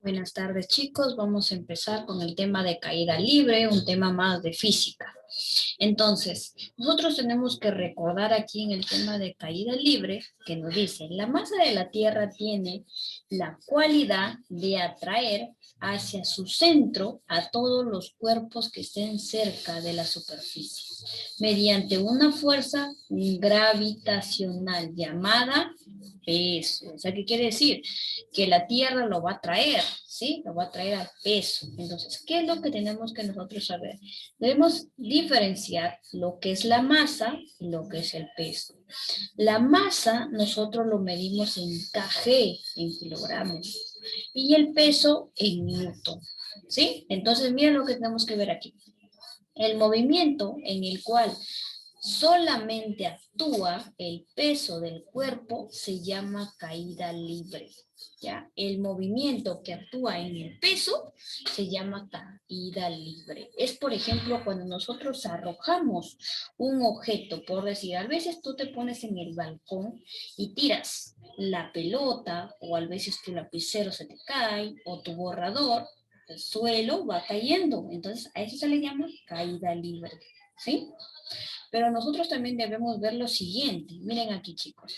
Buenas tardes, chicos. Vamos a empezar con el tema de caída libre, un tema más de física. Entonces, nosotros tenemos que recordar aquí en el tema de caída libre que nos dice, la masa de la Tierra tiene la cualidad de atraer hacia su centro a todos los cuerpos que estén cerca de la superficie, mediante una fuerza gravitacional llamada peso. O sea, ¿qué quiere decir? Que la Tierra lo va a traer, ¿sí? Lo va a traer al peso. Entonces, ¿qué es lo que tenemos que nosotros saber? Debemos diferenciar lo que es la masa y lo que es el peso. La masa nosotros lo medimos en kg, en kilogramos, y el peso en newton, ¿sí? Entonces, miren lo que tenemos que ver aquí. El movimiento en el cual solamente actúa el peso del cuerpo se llama caída libre. ¿Ya? El movimiento que actúa en el peso se llama caída libre. Es, por ejemplo, cuando nosotros arrojamos un objeto, por decir, a veces tú te pones en el balcón y tiras la pelota, o a veces tu lapicero se te cae, o tu borrador, el suelo va cayendo. Entonces, a eso se le llama caída libre. ¿Sí? Pero nosotros también debemos ver lo siguiente. Miren aquí, chicos.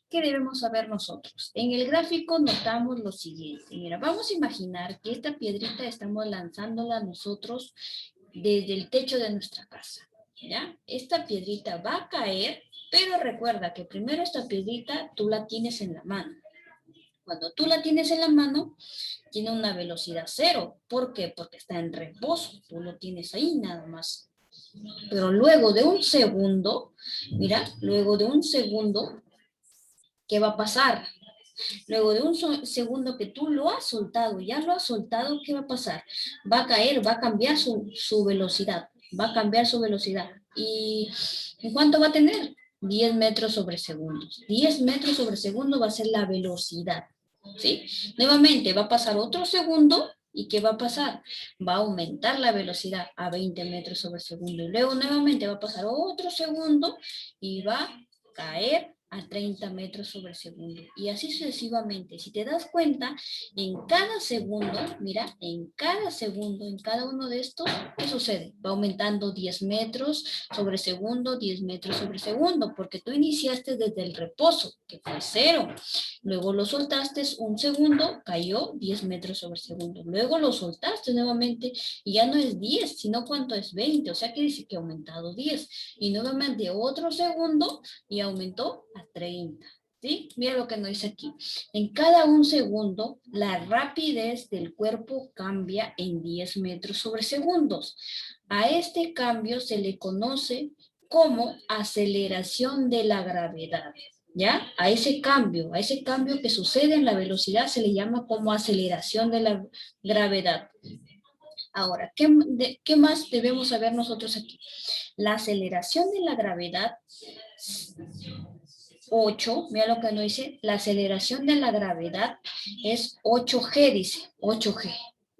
¿Qué debemos saber nosotros? En el gráfico notamos lo siguiente. Mira, vamos a imaginar que esta piedrita estamos lanzándola nosotros desde el techo de nuestra casa. ¿Ya? Esta piedrita va a caer, pero recuerda que primero esta piedrita tú la tienes en la mano. Cuando tú la tienes en la mano, tiene una velocidad cero. ¿Por qué? Porque está en reposo. Tú lo tienes ahí nada más. Pero luego de un segundo, mira, luego de un segundo, ¿qué va a pasar? Luego de un segundo que tú lo has soltado, ya lo has soltado, ¿qué va a pasar? Va a caer, va a cambiar su velocidad, va a cambiar su velocidad. ¿Y en cuánto va a tener? 10 metros sobre segundo. 10 metros sobre segundo va a ser la velocidad, ¿sí? Nuevamente va a pasar otro segundo. ¿Y qué va a pasar? Va a aumentar la velocidad a 20 metros sobre segundo. Y luego nuevamente va a pasar otro segundo y va a caer a 30 metros sobre segundo. Y así sucesivamente. Si te das cuenta, en cada segundo, mira, en cada segundo, en cada uno de estos, ¿qué sucede? Va aumentando 10 metros sobre segundo, 10 metros sobre segundo, porque tú iniciaste desde el reposo, que fue cero. Luego lo soltaste un segundo, cayó 10 metros sobre segundo. Luego lo soltaste nuevamente y ya no es 10, sino cuánto es 20. O sea que dice que ha aumentado 10. Y nuevamente otro segundo y aumentó a 30. ¿Sí? Mira lo que nos dice aquí. En cada un segundo, la rapidez del cuerpo cambia en 10 metros sobre segundos. A este cambio se le conoce como aceleración de la gravedad. ¿Ya? A ese cambio que sucede en la velocidad se le llama como aceleración de la gravedad. Ahora, ¿qué más debemos saber nosotros aquí? La aceleración de la gravedad 8, mira lo que nos dice, la aceleración de la gravedad es 8G, dice, 8G.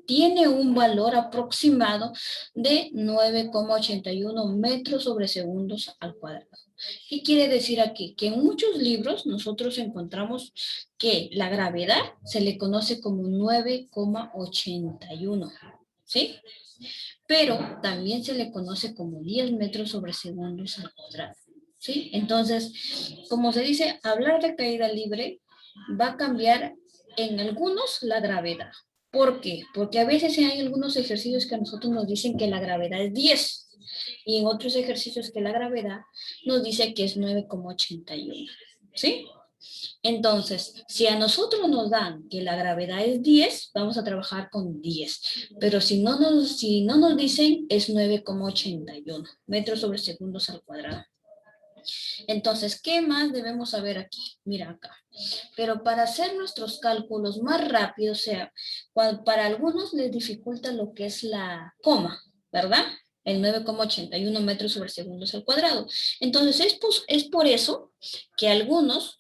Tiene un valor aproximado de 9,81 metros sobre segundos al cuadrado. ¿Qué quiere decir aquí? Que en muchos libros nosotros encontramos que la gravedad se le conoce como 9,81, ¿sí? Pero también se le conoce como 10 metros sobre segundos al cuadrado. ¿Sí? Entonces, como se dice, hablar de caída libre va a cambiar en algunos la gravedad. ¿Por qué? Porque a veces hay algunos ejercicios que a nosotros nos dicen que la gravedad es 10 y en otros ejercicios que la gravedad nos dice que es 9,81. ¿Sí? Entonces, si a nosotros nos dan que la gravedad es 10, vamos a trabajar con 10. Pero si no nos dicen, es 9,81 metros sobre segundos al cuadrado. Entonces, ¿qué más debemos saber aquí? Mira acá. Pero para hacer nuestros cálculos más rápidos, o sea, para algunos les dificulta lo que es la coma, ¿verdad? El 9,81 metros sobre segundos al cuadrado. Entonces, es por eso que algunos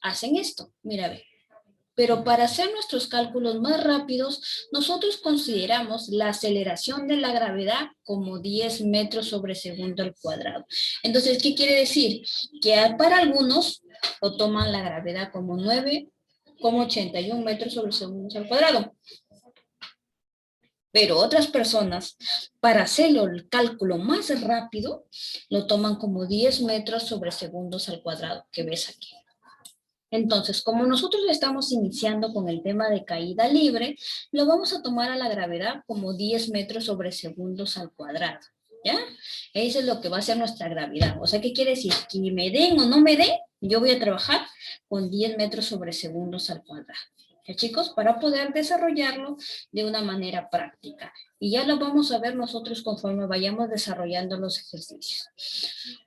hacen esto. Mira, ve. Pero para hacer nuestros cálculos más rápidos, nosotros consideramos la aceleración de la gravedad como 10 metros sobre segundo al cuadrado. Entonces, ¿qué quiere decir? Que para algunos lo toman la gravedad como 9 81 metros sobre segundos al cuadrado. Pero otras personas, para hacerlo el cálculo más rápido, lo toman como 10 metros sobre segundos al cuadrado, que ves aquí. Entonces, como nosotros estamos iniciando con el tema de caída libre, lo vamos a tomar a la gravedad como 10 metros sobre segundos al cuadrado, ¿ya? Eso es lo que va a ser nuestra gravedad. O sea, ¿qué quiere decir? Que me den o no me den, yo voy a trabajar con 10 metros sobre segundos al cuadrado. ¿Ya, chicos? Para poder desarrollarlo de una manera práctica. Y ya lo vamos a ver nosotros conforme vayamos desarrollando los ejercicios.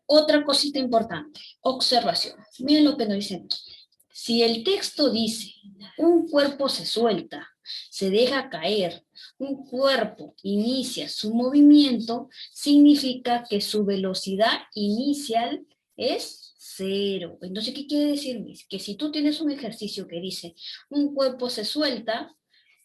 Otra cosita importante, observación. Miren lo que nos dicen aquí. Si el texto dice, un cuerpo se suelta, se deja caer, un cuerpo inicia su movimiento, significa que su velocidad inicial es 0. Entonces, ¿qué quiere decir? Que si tú tienes un ejercicio que dice, un cuerpo se suelta,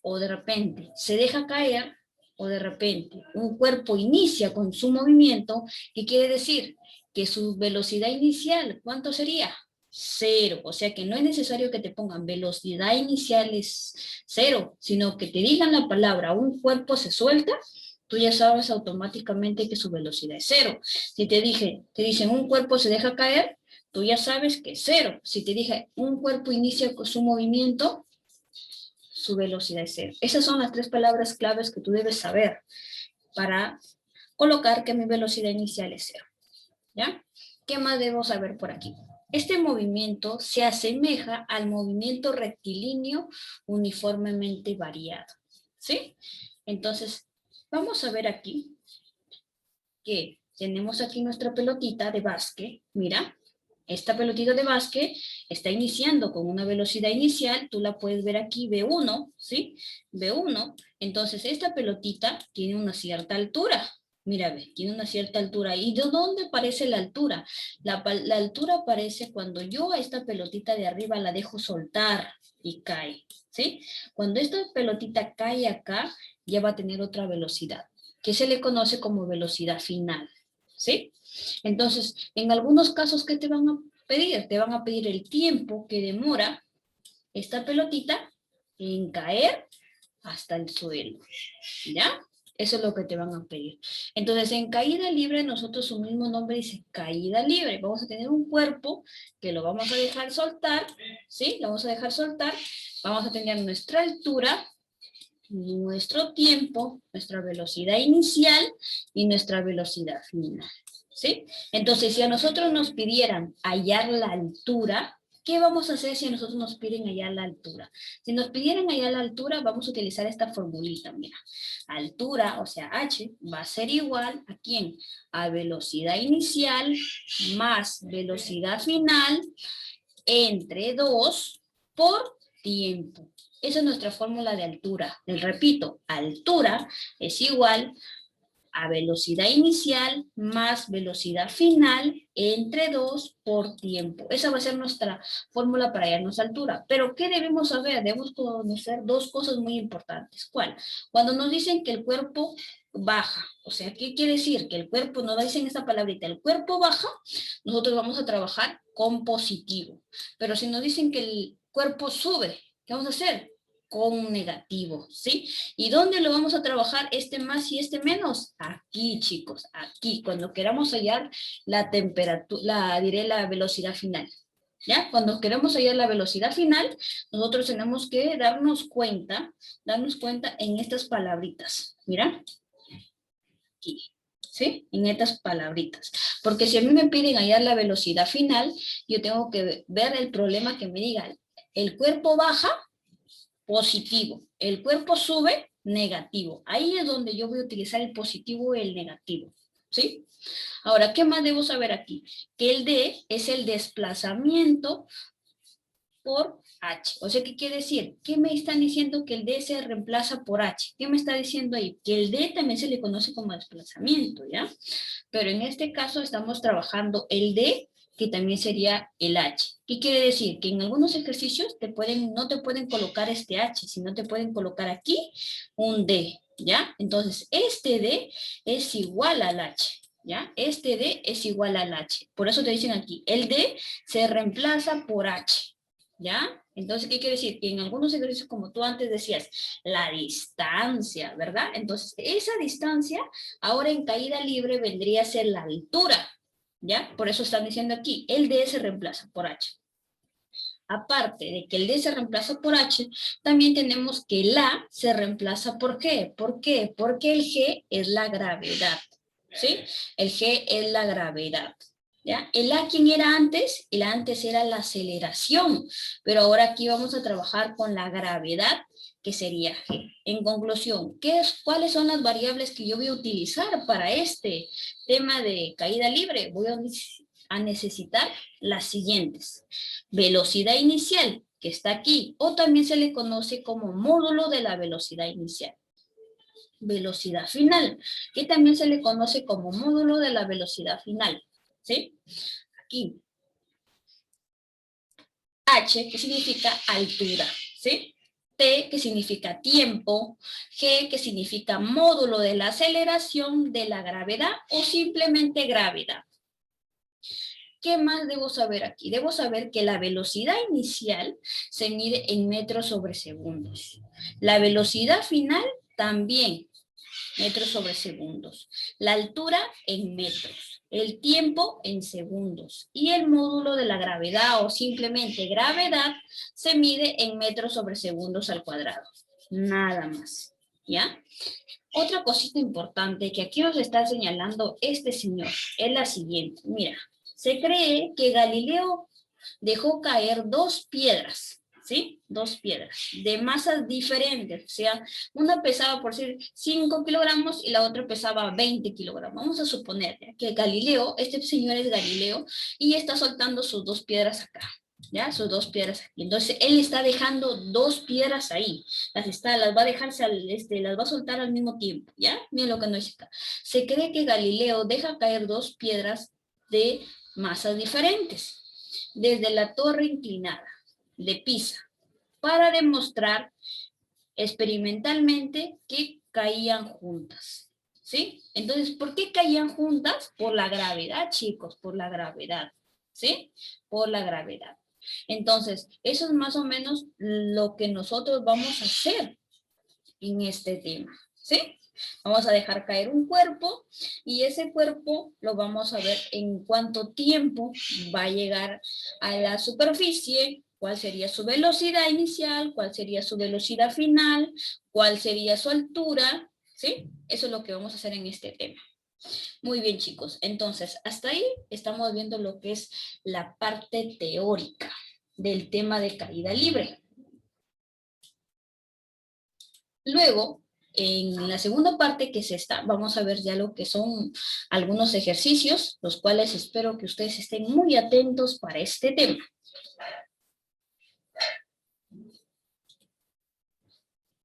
o de repente se deja caer, o de repente un cuerpo inicia con su movimiento, ¿qué quiere decir? Que su velocidad inicial, ¿cuánto sería? 0, o sea que no es necesario que te pongan velocidad inicial es 0, sino que te digan la palabra un cuerpo se suelta, tú ya sabes automáticamente que su velocidad es 0. Si te dicen un cuerpo se deja caer, tú ya sabes que es 0. Si te dije un cuerpo inicia con su movimiento, su velocidad es 0. Esas son las 3 palabras claves que tú debes saber para colocar que mi velocidad inicial es 0. ¿Ya? ¿Qué más debo saber por aquí? Este movimiento se asemeja al movimiento rectilíneo uniformemente variado. ¿Sí? Entonces, vamos a ver aquí que tenemos aquí nuestra pelotita de básquet. Mira, esta pelotita de básquet está iniciando con una velocidad inicial. Tú la puedes ver aquí, B1, ¿sí? B1. Entonces, esta pelotita tiene una cierta altura. Mira, ve, tiene una cierta altura. ¿Y de dónde aparece la altura? La altura aparece cuando yo a esta pelotita de arriba la dejo soltar y cae, ¿sí? Cuando esta pelotita cae acá, ya va a tener otra velocidad, que se le conoce como velocidad final, ¿sí? Entonces, en algunos casos, ¿qué te van a pedir? Te van a pedir el tiempo que demora esta pelotita en caer hasta el suelo, ¿ya? Eso es lo que te van a pedir. Entonces, en caída libre, nosotros su mismo nombre dice caída libre. Vamos a tener un cuerpo que lo vamos a dejar soltar, ¿sí? Lo vamos a dejar soltar. Vamos a tener nuestra altura, nuestro tiempo, nuestra velocidad inicial y nuestra velocidad final, ¿sí? Entonces, si a nosotros nos pidieran hallar la altura, ¿qué vamos a hacer si a nosotros nos piden hallar la altura? Si nos pidieran hallar la altura, vamos a utilizar esta formulita, mira. Altura, o sea, h, va a ser igual ¿a quién? A velocidad inicial más velocidad final entre 2 por tiempo. Esa es nuestra fórmula de altura. Les repito, altura es igual a velocidad inicial más velocidad final entre 2 por tiempo. Esa va a ser nuestra fórmula para hallarnos altura. Pero, ¿qué debemos saber? Debemos conocer 2 cosas muy importantes. ¿Cuál? Cuando nos dicen que el cuerpo baja, o sea, ¿qué quiere decir? Que el cuerpo, nos dicen esta palabrita, el cuerpo baja, nosotros vamos a trabajar con positivo. Pero si nos dicen que el cuerpo sube, ¿qué vamos a hacer? Con negativo, ¿sí? ¿Y dónde lo vamos a trabajar este más y este menos? Aquí, chicos, aquí, cuando queramos hallar la temperatura, diré la velocidad final. ¿Ya? Cuando queremos hallar la velocidad final, nosotros tenemos que darnos cuenta en estas palabritas. Mira, aquí, ¿sí? En estas palabritas. Porque si a mí me piden hallar la velocidad final, yo tengo que ver el problema que me diga, el cuerpo baja, positivo. El cuerpo sube, negativo. Ahí es donde yo voy a utilizar el positivo y el negativo. ¿Sí? Ahora, ¿qué más debo saber aquí? Que el D es el desplazamiento por H. O sea, ¿qué quiere decir? ¿Qué me están diciendo que el D se reemplaza por H? ¿Qué me está diciendo ahí? Que el D también se le conoce como desplazamiento, ¿ya? Pero en este caso estamos trabajando el D, que también sería el H. ¿Qué quiere decir? Que en algunos ejercicios no te pueden colocar este H, sino te pueden colocar aquí un D, ¿ya? Entonces, este D es igual al H, ¿ya? Este D es igual al H. Por eso te dicen aquí, el D se reemplaza por H, ¿Ya? Entonces, ¿qué quiere decir? Que en algunos ejercicios, como tú antes decías, la distancia, ¿verdad? Entonces, esa distancia, ahora en caída libre vendría a ser la altura, ¿ya? Por eso están diciendo aquí, el D se reemplaza por H. Aparte de que el D se reemplaza por H, también tenemos que el A se reemplaza por G. ¿Por qué? Porque el G es la gravedad, ¿sí? El G es la gravedad. ¿Ya? El A, ¿quién era antes? El A antes era la aceleración, pero ahora aquí vamos a trabajar con la gravedad, que sería G. En conclusión, ¿cuáles son las variables que yo voy a utilizar para este tema de caída libre? Voy a necesitar las siguientes. Velocidad inicial, que está aquí, o también se le conoce como módulo de la velocidad inicial. Velocidad final, que también se le conoce como módulo de la velocidad final. ¿Sí? Aquí. H, que significa altura, ¿sí? T, que significa tiempo. G, que significa módulo de la aceleración de la gravedad o simplemente gravedad. ¿Qué más debo saber aquí? Debo saber que la velocidad inicial se mide en metros sobre segundos. La velocidad final también, metros sobre segundos. La altura en metros. El tiempo en segundos. Y el módulo de la gravedad o simplemente gravedad se mide en metros sobre segundos al cuadrado. Nada más. ¿Ya? Otra cosita importante que aquí nos está señalando este señor es la siguiente. Mira, se cree que Galileo dejó caer dos piedras, ¿sí? Dos piedras de masas diferentes. O sea, una pesaba, por decir, 5 kilogramos y la otra pesaba 20 kilogramos. Vamos a suponer que Galileo, este señor es Galileo, y está soltando sus dos piedras acá. ¿Ya? Sus dos piedras aquí. Entonces, él está dejando dos piedras ahí. Las va a dejarse, las va a soltar al mismo tiempo, ¿ya? Miren lo que nos dice acá. Se cree que Galileo deja caer dos piedras de masas diferentes desde la torre inclinada de Pisa para demostrar experimentalmente que caían juntas. ¿Sí? Entonces, ¿por qué caían juntas? Por la gravedad, chicos, por la gravedad. ¿Sí? Por la gravedad. Entonces, eso es más o menos lo que nosotros vamos a hacer en este tema. ¿Sí? Vamos a dejar caer un cuerpo y ese cuerpo lo vamos a ver en cuánto tiempo va a llegar a la superficie, cuál sería su velocidad inicial, cuál sería su velocidad final, cuál sería su altura, ¿sí? Eso es lo que vamos a hacer en este tema. Muy bien, chicos. Entonces, hasta ahí estamos viendo lo que es la parte teórica del tema de caída libre. Luego, en la segunda parte que es esta, vamos a ver ya lo que son algunos ejercicios, los cuales espero que ustedes estén muy atentos para este tema.